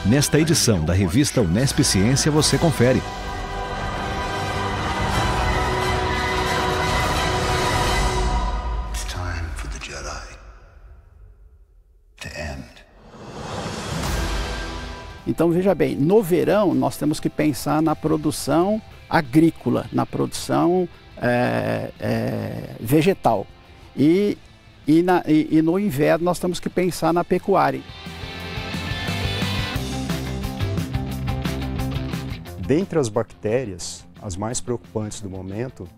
Nesta edição da revista Unesp Ciência você confere. Então, veja bem, no verão nós temos que pensar na produção agrícola, na produção vegetal. E no inverno nós temos que pensar na pecuária. Dentre as bactérias, as mais preocupantes do momento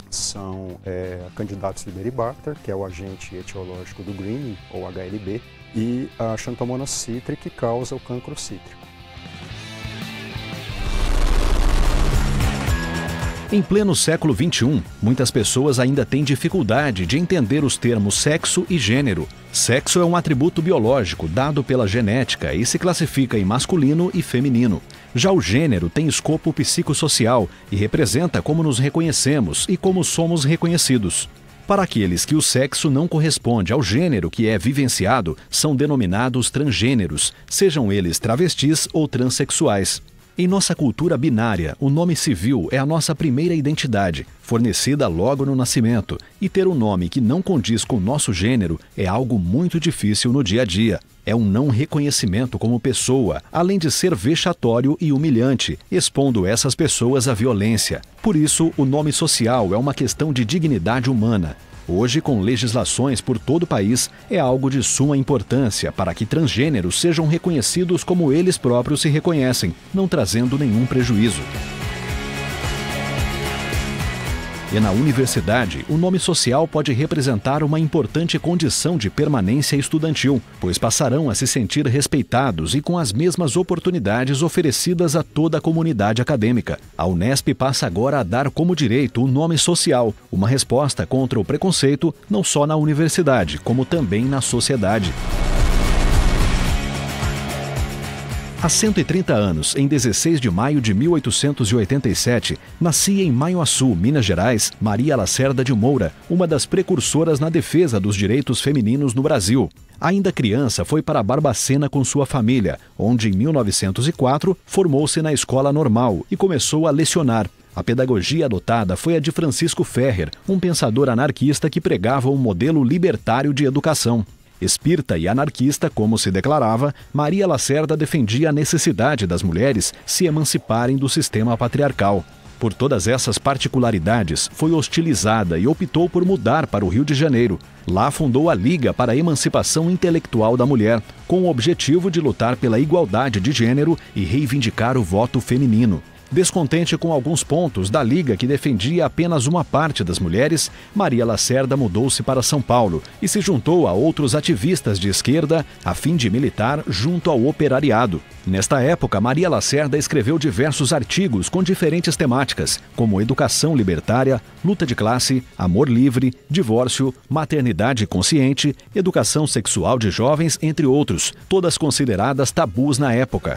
são a Candidatus liberibacter, que é o agente etiológico do greening, ou HLB, e a Xanthomonas citri, que causa o cancro cítrico. Em pleno século XXI, muitas pessoas ainda têm dificuldade de entender os termos sexo e gênero. Sexo é um atributo biológico dado pela genética e se classifica em masculino e feminino. Já o gênero tem escopo psicossocial e representa como nos reconhecemos e como somos reconhecidos. Para aqueles que o sexo não corresponde ao gênero que é vivenciado, são denominados transgêneros, sejam eles travestis ou transexuais. Em nossa cultura binária, o nome civil é a nossa primeira identidade, fornecida logo no nascimento, e ter um nome que não condiz com o nosso gênero é algo muito difícil no dia a dia. É um não reconhecimento como pessoa, além de ser vexatório e humilhante, expondo essas pessoas à violência. Por isso, o nome social é uma questão de dignidade humana. Hoje, com legislações por todo o país, é algo de suma importância para que transgêneros sejam reconhecidos como eles próprios se reconhecem, não trazendo nenhum prejuízo. E na universidade, o nome social pode representar uma importante condição de permanência estudantil, pois passarão a se sentir respeitados e com as mesmas oportunidades oferecidas a toda a comunidade acadêmica. A Unesp passa agora a dar como direito o nome social, uma resposta contra o preconceito não só na universidade, como também na sociedade. Há 130 anos, em 16 de maio de 1887, nascia em Manhuaçu, Minas Gerais, Maria Lacerda de Moura, uma das precursoras na defesa dos direitos femininos no Brasil. Ainda criança, foi para Barbacena com sua família, onde em 1904 formou-se na escola normal e começou a lecionar. A pedagogia adotada foi a de Francisco Ferrer, um pensador anarquista que pregava um modelo libertário de educação. Espírita e anarquista, como se declarava, Maria Lacerda defendia a necessidade das mulheres se emanciparem do sistema patriarcal. Por todas essas particularidades, foi hostilizada e optou por mudar para o Rio de Janeiro. Lá fundou a Liga para a Emancipação Intelectual da Mulher, com o objetivo de lutar pela igualdade de gênero e reivindicar o voto feminino. Descontente com alguns pontos da Liga que defendia apenas uma parte das mulheres, Maria Lacerda mudou-se para São Paulo e se juntou a outros ativistas de esquerda a fim de militar junto ao operariado. Nesta época, Maria Lacerda escreveu diversos artigos com diferentes temáticas, como educação libertária, luta de classe, amor livre, divórcio, maternidade consciente, educação sexual de jovens, entre outros, todas consideradas tabus na época.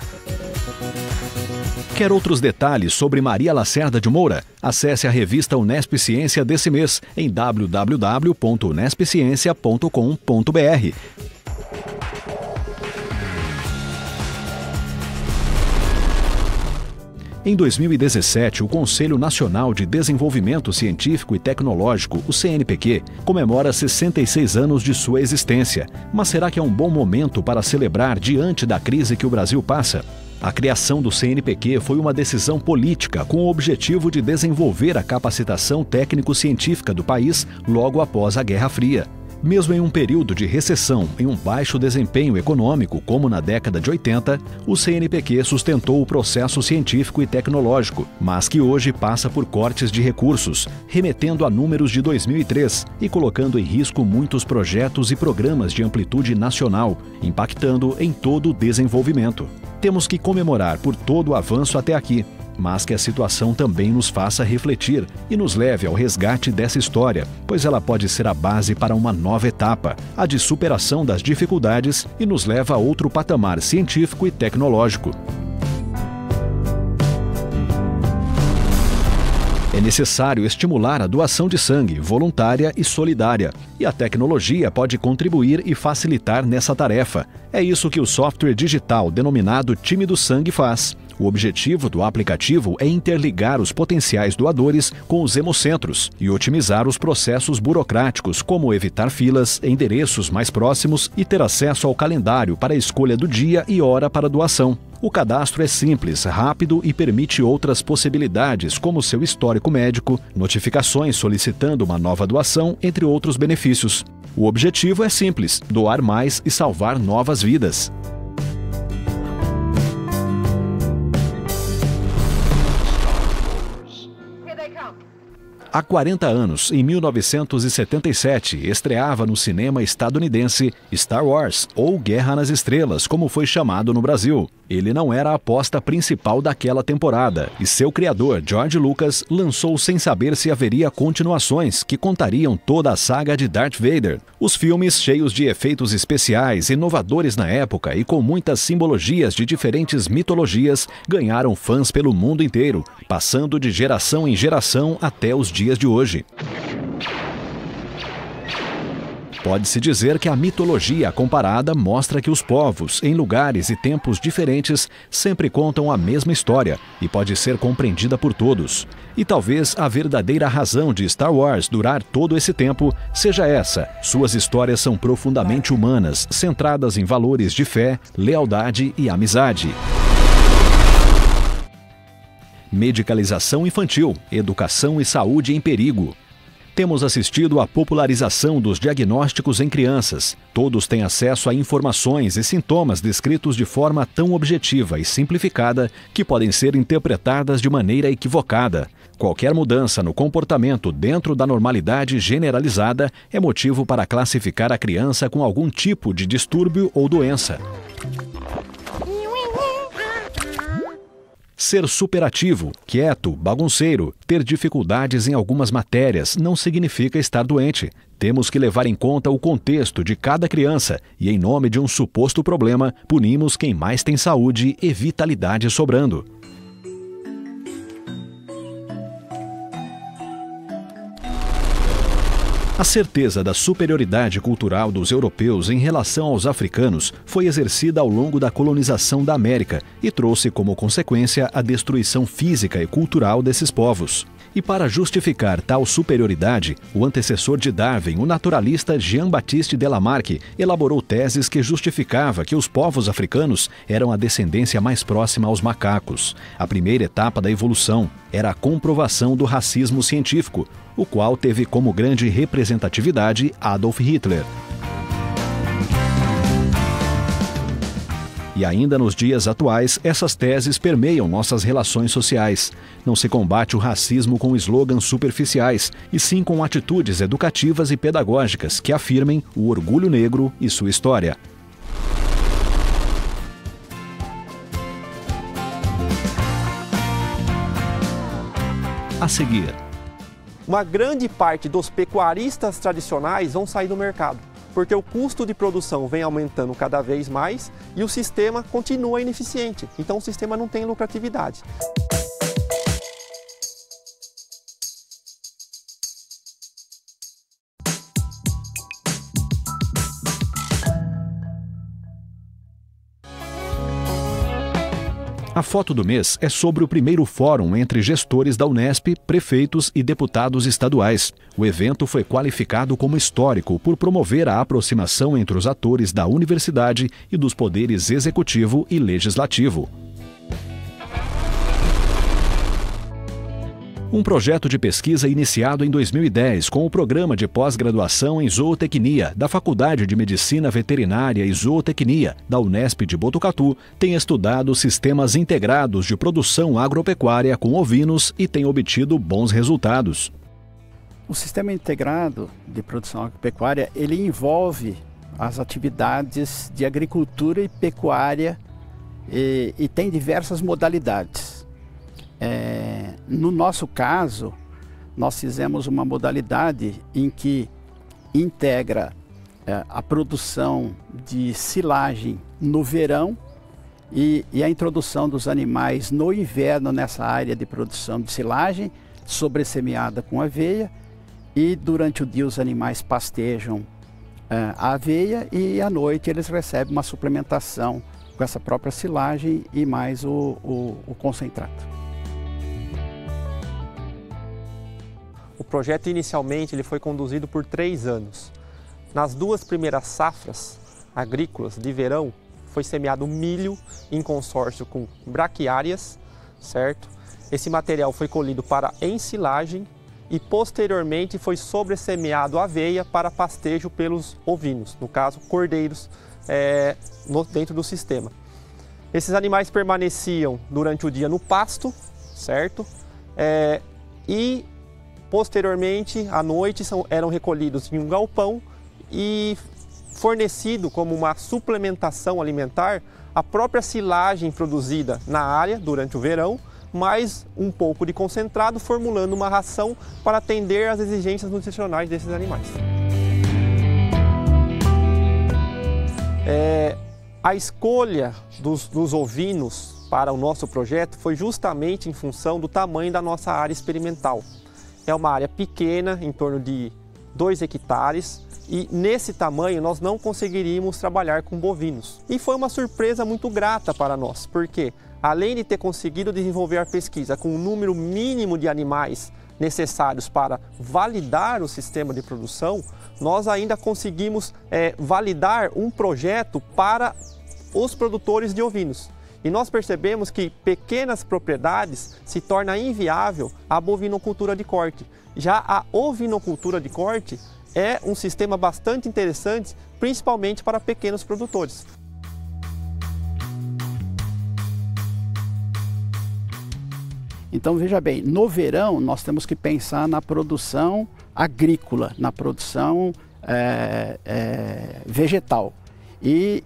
Quer outros detalhes sobre Maria Lacerda de Moura? Acesse a revista Unesp Ciência desse mês em www.unespciencia.com.br. Em 2017, o Conselho Nacional de Desenvolvimento Científico e Tecnológico, o CNPq, comemora 66 anos de sua existência. Mas será que é um bom momento para celebrar diante da crise que o Brasil passa? A criação do CNPq foi uma decisão política com o objetivo de desenvolver a capacitação técnico-científica do país logo após a Guerra Fria. Mesmo em um período de recessão e um baixo desempenho econômico, como na década de 80, o CNPq sustentou o processo científico e tecnológico, mas que hoje passa por cortes de recursos, remetendo a números de 2003 e colocando em risco muitos projetos e programas de amplitude nacional, impactando em todo o desenvolvimento. Temos que comemorar por todo o avanço até aqui, mas que a situação também nos faça refletir e nos leve ao resgate dessa história, pois ela pode ser a base para uma nova etapa, a de superação das dificuldades, e nos leva a outro patamar científico e tecnológico. É necessário estimular a doação de sangue, voluntária e solidária. E a tecnologia pode contribuir e facilitar nessa tarefa. É isso que o software digital denominado Time do Sangue faz. O objetivo do aplicativo é interligar os potenciais doadores com os hemocentros e otimizar os processos burocráticos, como evitar filas, endereços mais próximos e ter acesso ao calendário para a escolha do dia e hora para a doação. O cadastro é simples, rápido e permite outras possibilidades, como seu histórico médico, notificações solicitando uma nova doação, entre outros benefícios. O objetivo é simples: doar mais e salvar novas vidas. Há 40 anos, em 1977, estreava no cinema estadunidense Star Wars, ou Guerra nas Estrelas, como foi chamado no Brasil. Ele não era a aposta principal daquela temporada, e seu criador, George Lucas, lançou sem saber se haveria continuações que contariam toda a saga de Darth Vader. Os filmes, cheios de efeitos especiais, inovadores na época e com muitas simbologias de diferentes mitologias, ganharam fãs pelo mundo inteiro, passando de geração em geração até os dias de hoje. Pode-se dizer que a mitologia comparada mostra que os povos, em lugares e tempos diferentes, sempre contam a mesma história e pode ser compreendida por todos. E talvez a verdadeira razão de Star Wars durar todo esse tempo seja essa: suas histórias são profundamente humanas, centradas em valores de fé, lealdade e amizade. Medicalização infantil, educação e saúde em perigo. Temos assistido à popularização dos diagnósticos em crianças. Todos têm acesso a informações e sintomas descritos de forma tão objetiva e simplificada que podem ser interpretadas de maneira equivocada. Qualquer mudança no comportamento dentro da normalidade generalizada é motivo para classificar a criança com algum tipo de distúrbio ou doença. Ser superativo, quieto, bagunceiro, ter dificuldades em algumas matérias não significa estar doente. Temos que levar em conta o contexto de cada criança e, em nome de um suposto problema, punimos quem mais tem saúde e vitalidade sobrando. A certeza da superioridade cultural dos europeus em relação aos africanos foi exercida ao longo da colonização da América e trouxe como consequência a destruição física e cultural desses povos. E para justificar tal superioridade, o antecessor de Darwin, o naturalista Jean-Baptiste de Lamarck, elaborou teses que justificava que os povos africanos eram a descendência mais próxima aos macacos. A primeira etapa da evolução era a comprovação do racismo científico, o qual teve como grande representatividade Adolf Hitler. E ainda nos dias atuais, essas teses permeiam nossas relações sociais. Não se combate o racismo com slogans superficiais, e sim com atitudes educativas e pedagógicas que afirmem o orgulho negro e sua história. A seguir. Uma grande parte dos pecuaristas tradicionais vão sair do mercado, porque o custo de produção vem aumentando cada vez mais e o sistema continua ineficiente. Então o sistema não tem lucratividade. A foto do mês é sobre o primeiro fórum entre gestores da Unesp, prefeitos e deputados estaduais. O evento foi qualificado como histórico por promover a aproximação entre os atores da universidade e dos poderes executivo e legislativo. Um projeto de pesquisa iniciado em 2010 com o Programa de Pós-Graduação em Zootecnia da Faculdade de Medicina Veterinária e Zootecnia da Unesp de Botucatu tem estudado sistemas integrados de produção agropecuária com ovinos e tem obtido bons resultados. O sistema integrado de produção agropecuária, ele envolve as atividades de agricultura e pecuária e tem diversas modalidades. No nosso caso, nós fizemos uma modalidade em que integra a produção de silagem no verão e a introdução dos animais no inverno nessa área de produção de silagem, sobressemeada com aveia, e durante o dia os animais pastejam a aveia, e à noite eles recebem uma suplementação com essa própria silagem e mais o concentrado. O projeto inicialmente ele foi conduzido por 3 anos. Nas 2 primeiras safras agrícolas de verão foi semeado milho em consórcio com braquiárias, certo? Esse material foi colhido para ensilagem e posteriormente foi sobressemeado aveia para pastejo pelos ovinos, no caso cordeiros, dentro do sistema. Esses animais permaneciam durante o dia no pasto, certo? E posteriormente, à noite, eram recolhidos em um galpão e fornecido como uma suplementação alimentar a própria silagem produzida na área durante o verão, mais um pouco de concentrado, formulando uma ração para atender às exigências nutricionais desses animais. A escolha dos ovinos para o nosso projeto foi justamente em função do tamanho da nossa área experimental. É uma área pequena, em torno de 2 hectares, e nesse tamanho nós não conseguiríamos trabalhar com bovinos. E foi uma surpresa muito grata para nós, porque além de ter conseguido desenvolver a pesquisa com um número mínimo de animais necessários para validar o sistema de produção, nós ainda conseguimos validar um projeto para os produtores de ovinos. E nós percebemos que pequenas propriedades se torna inviável a bovinocultura de corte. Já a ovinocultura de corte é um sistema bastante interessante, principalmente para pequenos produtores. Então veja bem, no verão nós temos que pensar na produção agrícola, na produção vegetal. E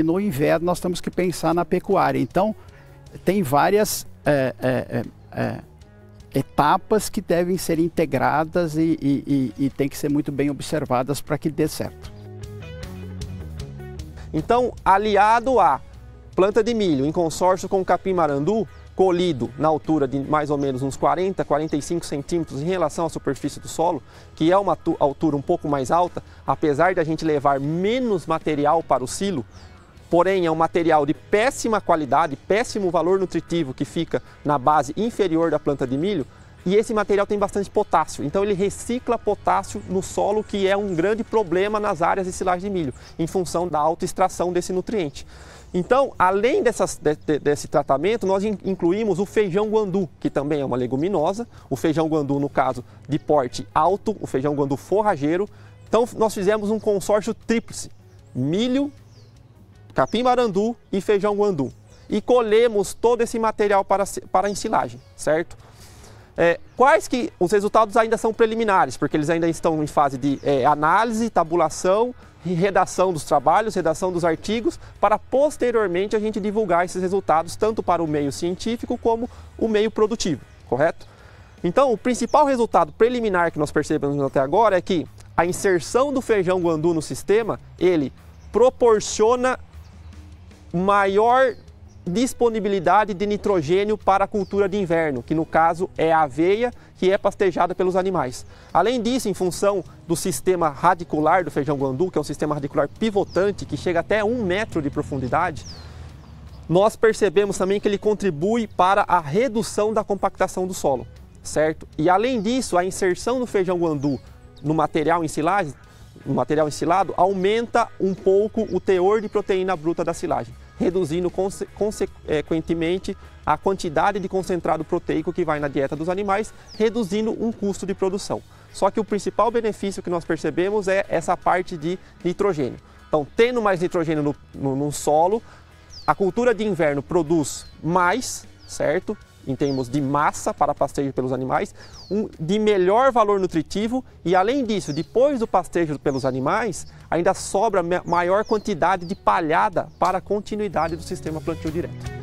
no inverno nós temos que pensar na pecuária. Então tem várias etapas que devem ser integradas e tem que ser muito bem observadas para que dê certo. Então, aliado à planta de milho em consórcio com o capim-marandu, colhido na altura de mais ou menos uns 40, 45 centímetros em relação à superfície do solo, que é uma altura um pouco mais alta, apesar de a gente levar menos material para o silo, porém é um material de péssima qualidade, péssimo valor nutritivo que fica na base inferior da planta de milho, e esse material tem bastante potássio, então ele recicla potássio no solo, que é um grande problema nas áreas de silagem de milho, em função da alta extração desse nutriente. Então, além desse tratamento, nós incluímos o feijão guandu, que também é uma leguminosa, o feijão guandu, no caso, de porte alto, o feijão guandu forrageiro. Então, nós fizemos um consórcio tríplice, milho, capim-marandu e feijão guandu. E colhemos todo esse material para ensilagem, certo? Os resultados ainda são preliminares, porque eles ainda estão em fase de análise, tabulação, redação dos trabalhos, redação dos artigos, para posteriormente a gente divulgar esses resultados tanto para o meio científico como o meio produtivo, correto? Então, o principal resultado preliminar que nós percebemos até agora é que a inserção do feijão guandu no sistema, ele proporciona maior disponibilidade de nitrogênio para a cultura de inverno, que no caso é a aveia, que é pastejada pelos animais. Além disso, em função do sistema radicular do feijão guandu, que é um sistema radicular pivotante, que chega até 1 metro de profundidade, nós percebemos também que ele contribui para a redução da compactação do solo, certo? E além disso, a inserção do feijão guandu no material ensilado aumenta um pouco o teor de proteína bruta da silagem, reduzindo consequentemente a quantidade de concentrado proteico que vai na dieta dos animais, reduzindo um custo de produção. Só que o principal benefício que nós percebemos é essa parte de nitrogênio. Então, tendo mais nitrogênio no solo, a cultura de inverno produz mais, certo? Em termos de massa para pastejo pelos animais, de melhor valor nutritivo, e além disso, depois do pastejo pelos animais, ainda sobra maior quantidade de palhada para a continuidade do sistema plantio direto.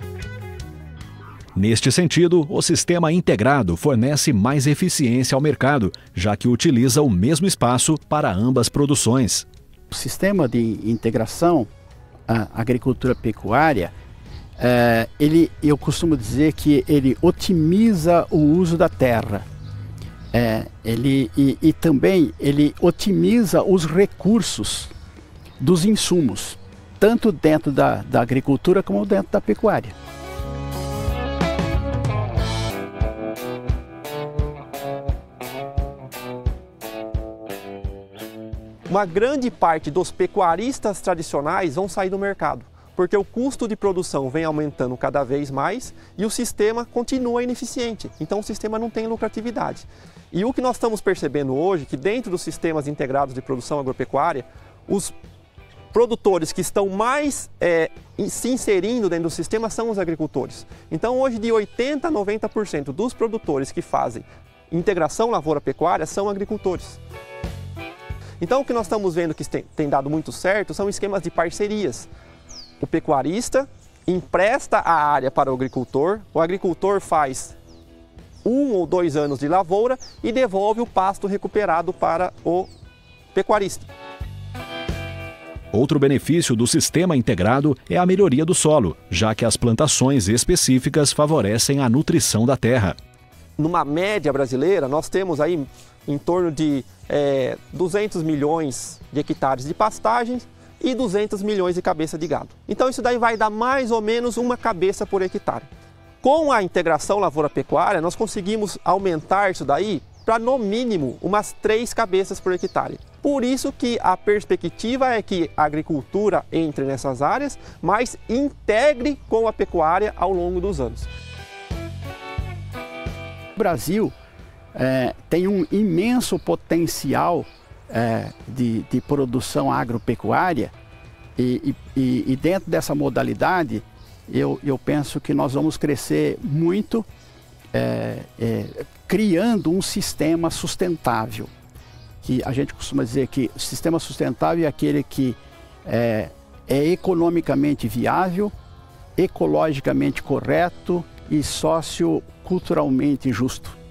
Neste sentido, o sistema integrado fornece mais eficiência ao mercado, já que utiliza o mesmo espaço para ambas produções. O sistema de integração agricultura-pecuária eu costumo dizer que ele otimiza o uso da terra. E também ele otimiza os recursos dos insumos, tanto dentro da agricultura como dentro da pecuária. Uma grande parte dos pecuaristas tradicionais vão sair do mercado, porque o custo de produção vem aumentando cada vez mais e o sistema continua ineficiente, então o sistema não tem lucratividade. E o que nós estamos percebendo hoje, que dentro dos sistemas integrados de produção agropecuária, os produtores que estão mais se inserindo dentro do sistema são os agricultores. Então hoje de 80% a 90% dos produtores que fazem integração lavoura-pecuária são agricultores. Então o que nós estamos vendo que tem dado muito certo são esquemas de parcerias. O pecuarista empresta a área para o agricultor faz 1 ou 2 anos de lavoura e devolve o pasto recuperado para o pecuarista. Outro benefício do sistema integrado é a melhoria do solo, já que as plantações específicas favorecem a nutrição da terra. Numa média brasileira, nós temos aí em torno de 200 milhões de hectares de pastagens e 200 milhões de cabeça de gado. Então isso daí vai dar mais ou menos uma cabeça por hectare. Com a integração lavoura-pecuária, nós conseguimos aumentar isso daí para no mínimo umas 3 cabeças por hectare. Por isso que a perspectiva é que a agricultura entre nessas áreas, mas integre com a pecuária ao longo dos anos. O Brasil tem um imenso potencial de produção agropecuária e dentro dessa modalidade eu penso que nós vamos crescer muito criando um sistema sustentável. Que a gente costuma dizer que o sistema sustentável é aquele que é economicamente viável, ecologicamente correto e socioculturalmente justo.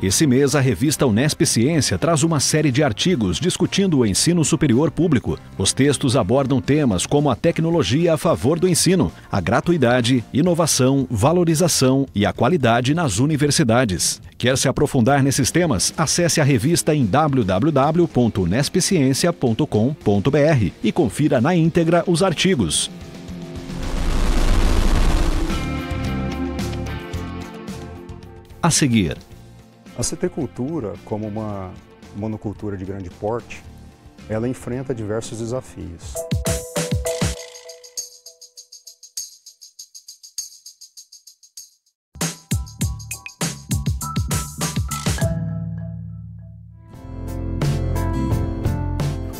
Esse mês, a revista Unesp Ciência traz uma série de artigos discutindo o ensino superior público. Os textos abordam temas como a tecnologia a favor do ensino, a gratuidade, inovação, valorização e a qualidade nas universidades. Quer se aprofundar nesses temas? Acesse a revista em www.unespciencia.com.br e confira na íntegra os artigos. A seguir. A citricultura, como uma monocultura de grande porte, ela enfrenta diversos desafios.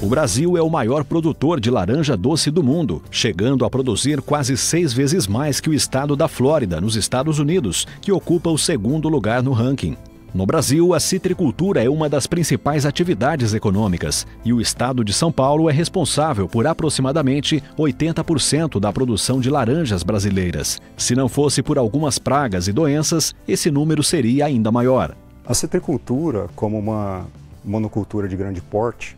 O Brasil é o maior produtor de laranja doce do mundo, chegando a produzir quase 6 vezes mais que o estado da Flórida, nos Estados Unidos, que ocupa o segundo lugar no ranking. No Brasil, a citricultura é uma das principais atividades econômicas e o estado de São Paulo é responsável por aproximadamente 80% da produção de laranjas brasileiras. Se não fosse por algumas pragas e doenças, esse número seria ainda maior. A citricultura, como uma monocultura de grande porte,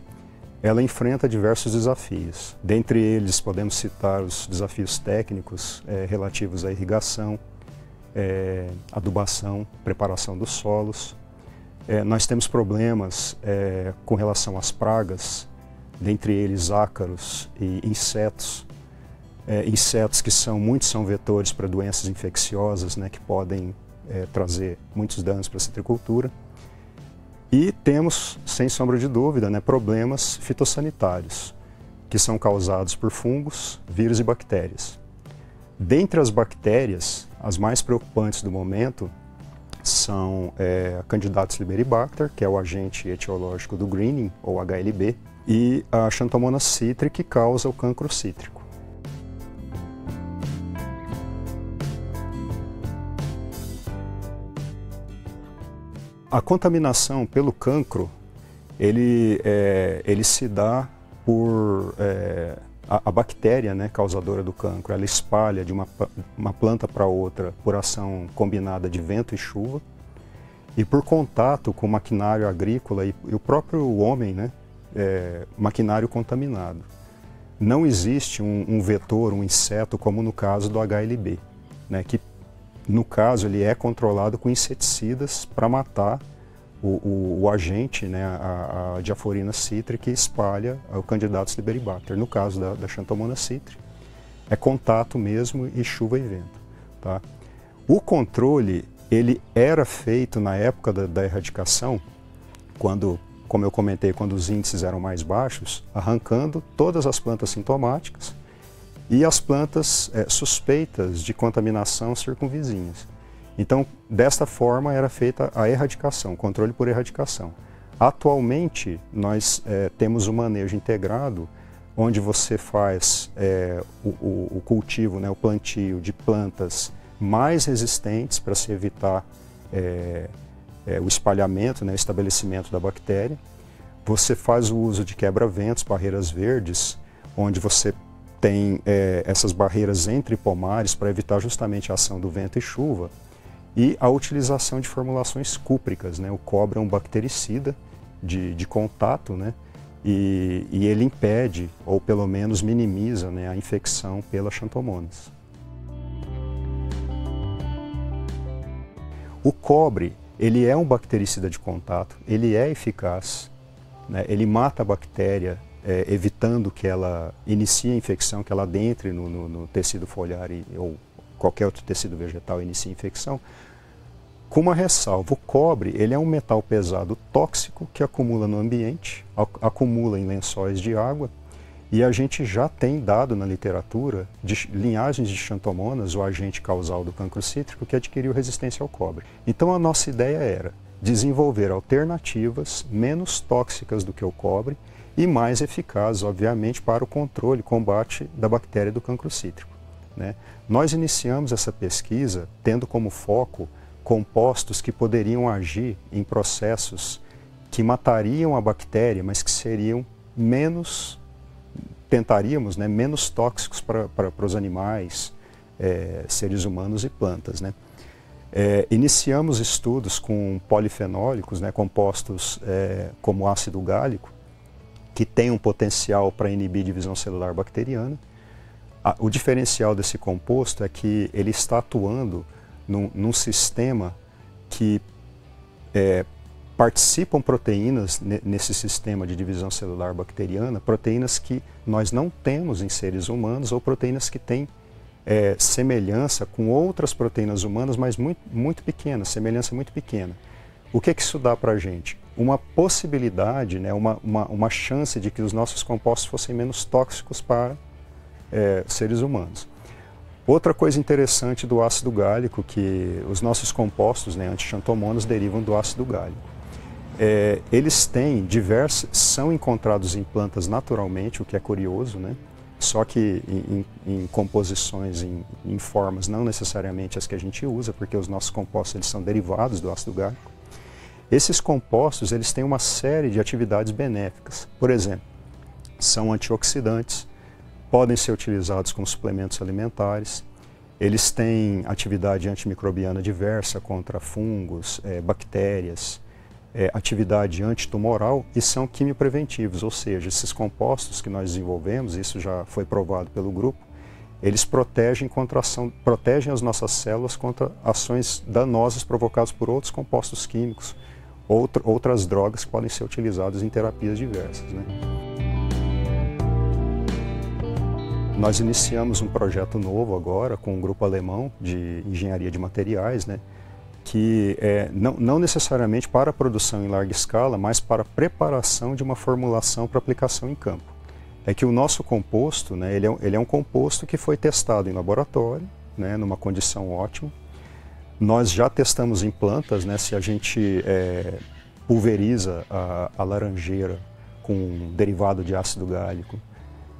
ela enfrenta diversos desafios. Dentre eles, podemos citar os desafios técnicos relativos à irrigação, adubação, preparação dos solos. Nós temos problemas com relação às pragas, dentre eles ácaros e insetos. Insetos que muitos são vetores para doenças infecciosas, né, que podem trazer muitos danos para a citricultura. E temos, sem sombra de dúvida, né, problemas fitossanitários, que são causados por fungos, vírus e bactérias. Dentre as bactérias, as mais preocupantes do momento são a Candidatus liberibacter, que é o agente etiológico do greening, ou HLB, e a Xanthomonas citri, que causa o cancro cítrico. A contaminação pelo cancro, ele se dá por a bactéria, né, causadora do cancro. Ela espalha de uma planta para outra por ação combinada de vento e chuva. E por contato com o maquinário agrícola e o próprio homem, né, maquinário contaminado. Não existe um vetor, um inseto, como no caso do HLB, né, que no caso ele é controlado com inseticidas para matar o agente, né, a diaforina citri, que espalha o Candidatus liberibacter. No caso da Xanthomonas citri, é contato mesmo e chuva e vento. Tá? O controle ele era feito na época da erradicação, quando, como eu comentei, quando os índices eram mais baixos, arrancando todas as plantas sintomáticas e as plantas suspeitas de contaminação circunvizinhas. Então, desta forma era feita a erradicação, controle por erradicação. Atualmente, nós temos um manejo integrado, onde você faz o cultivo, né, o plantio de plantas mais resistentes para se evitar o espalhamento, né, o estabelecimento da bactéria. Você faz o uso de quebra-ventos, barreiras verdes, onde você tem essas barreiras entre pomares para evitar justamente a ação do vento e chuva, e a utilização de formulações cúpricas, né? O cobre é um bactericida de contato, né? E ele impede, ou pelo menos minimiza, né, a infecção pela Xanthomonas. O cobre, ele é um bactericida de contato, ele é eficaz, né? Ele mata a bactéria, evitando que ela inicie a infecção, que ela adentre no tecido foliar ou qualquer outro tecido vegetal e inicie a infecção. Com uma ressalva, o cobre ele é um metal pesado tóxico que acumula no ambiente, acumula em lençóis de água, e a gente já tem dado na literatura de linhagens de Xanthomonas, o agente causal do cancro cítrico, que adquiriu resistência ao cobre. Então a nossa ideia era desenvolver alternativas menos tóxicas do que o cobre e mais eficazes, obviamente, para o controle e combate da bactéria do cancro cítrico, né? Nós iniciamos essa pesquisa tendo como foco compostos que poderiam agir em processos que matariam a bactéria, mas que seriam menos, tentaríamos, né, menos tóxicos para os animais, seres humanos e plantas, né? Iniciamos estudos com polifenólicos, né, compostos como ácido gálico, que tem um potencial para inibir divisão celular bacteriana. O diferencial desse composto é que ele está atuando num sistema que participam proteínas nesse sistema de divisão celular bacteriana, proteínas que nós não temos em seres humanos ou proteínas que têm semelhança com outras proteínas humanas, mas muito pequena, semelhança muito pequena. O que isso dá para a gente? Uma possibilidade, né, uma chance de que os nossos compostos fossem menos tóxicos para seres humanos. Outra coisa interessante do ácido gálico, que os nossos compostos, né, anti-Xanthomonas, derivam do ácido gálico. Eles têm são encontrados em plantas naturalmente, o que é curioso, né? Só que em composições, em formas não necessariamente as que a gente usa, porque os nossos compostos eles são derivados do ácido gálico. Esses compostos eles têm uma série de atividades benéficas. Por exemplo, são antioxidantes, podem ser utilizados como suplementos alimentares, eles têm atividade antimicrobiana diversa contra fungos, bactérias, atividade antitumoral e são quimiopreventivos, ou seja, esses compostos que nós desenvolvemos, isso já foi provado pelo grupo, eles protegem as nossas células contra ações danosas provocadas por outros compostos químicos, outras drogas que podem ser utilizadas em terapias diversas, né? Nós iniciamos um projeto novo agora com um grupo alemão de engenharia de materiais, né, que não necessariamente para a produção em larga escala, mas para a preparação de uma formulação para aplicação em campo. É que o nosso composto, né, ele é um composto que foi testado em laboratório, né, numa condição ótima. Nós já testamos em plantas, né, se a gente pulveriza a laranjeira com um derivado de ácido gálico,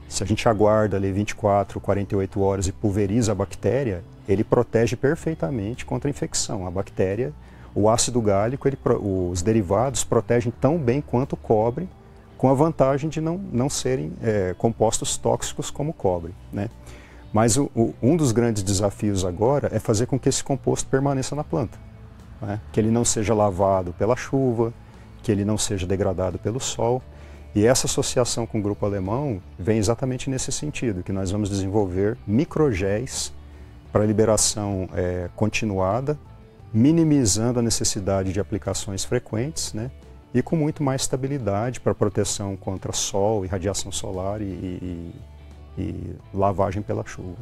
se a gente aguarda ali 24, 48 horas e pulveriza a bactéria, ele protege perfeitamente contra a infecção. A bactéria, o ácido gálico, os derivados protegem tão bem quanto o cobre, com a vantagem de não serem compostos tóxicos como o cobre, né? Mas um dos grandes desafios agora é fazer com que esse composto permaneça na planta, né? Que ele não seja lavado pela chuva, que ele não seja degradado pelo sol. E essa associação com o grupo alemão vem exatamente nesse sentido, que nós vamos desenvolver microgéis para liberação continuada, minimizando a necessidade de aplicações frequentes, né? E com muito mais estabilidade para proteção contra sol e radiação solar e lavagem pela chuva.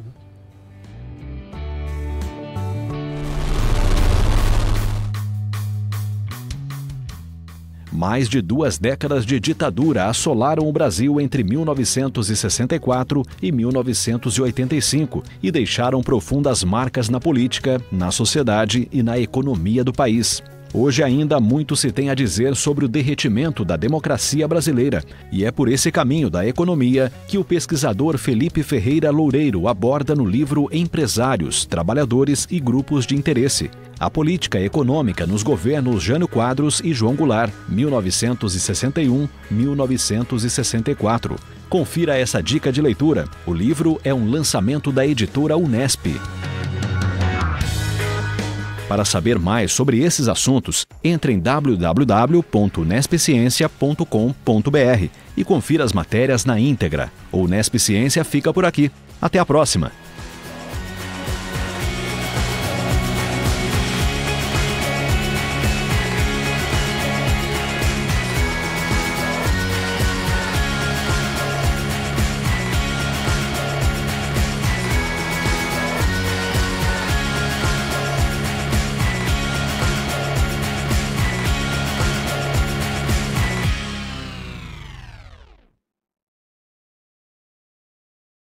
Mais de 2 décadas de ditadura assolaram o Brasil entre 1964 e 1985 e deixaram profundas marcas na política, na sociedade e na economia do país. Hoje ainda muito se tem a dizer sobre o derretimento da democracia brasileira, e é por esse caminho da economia que o pesquisador Felipe Ferreira Loureiro aborda no livro Empresários, Trabalhadores e Grupos de Interesse: a política econômica nos governos Jânio Quadros e João Goulart, 1961-1964. Confira essa dica de leitura. O livro é um lançamento da editora Unesp. Para saber mais sobre esses assuntos, entre em www.unespciência.com.br e confira as matérias na íntegra. O Unesp Ciência fica por aqui. Até a próxima!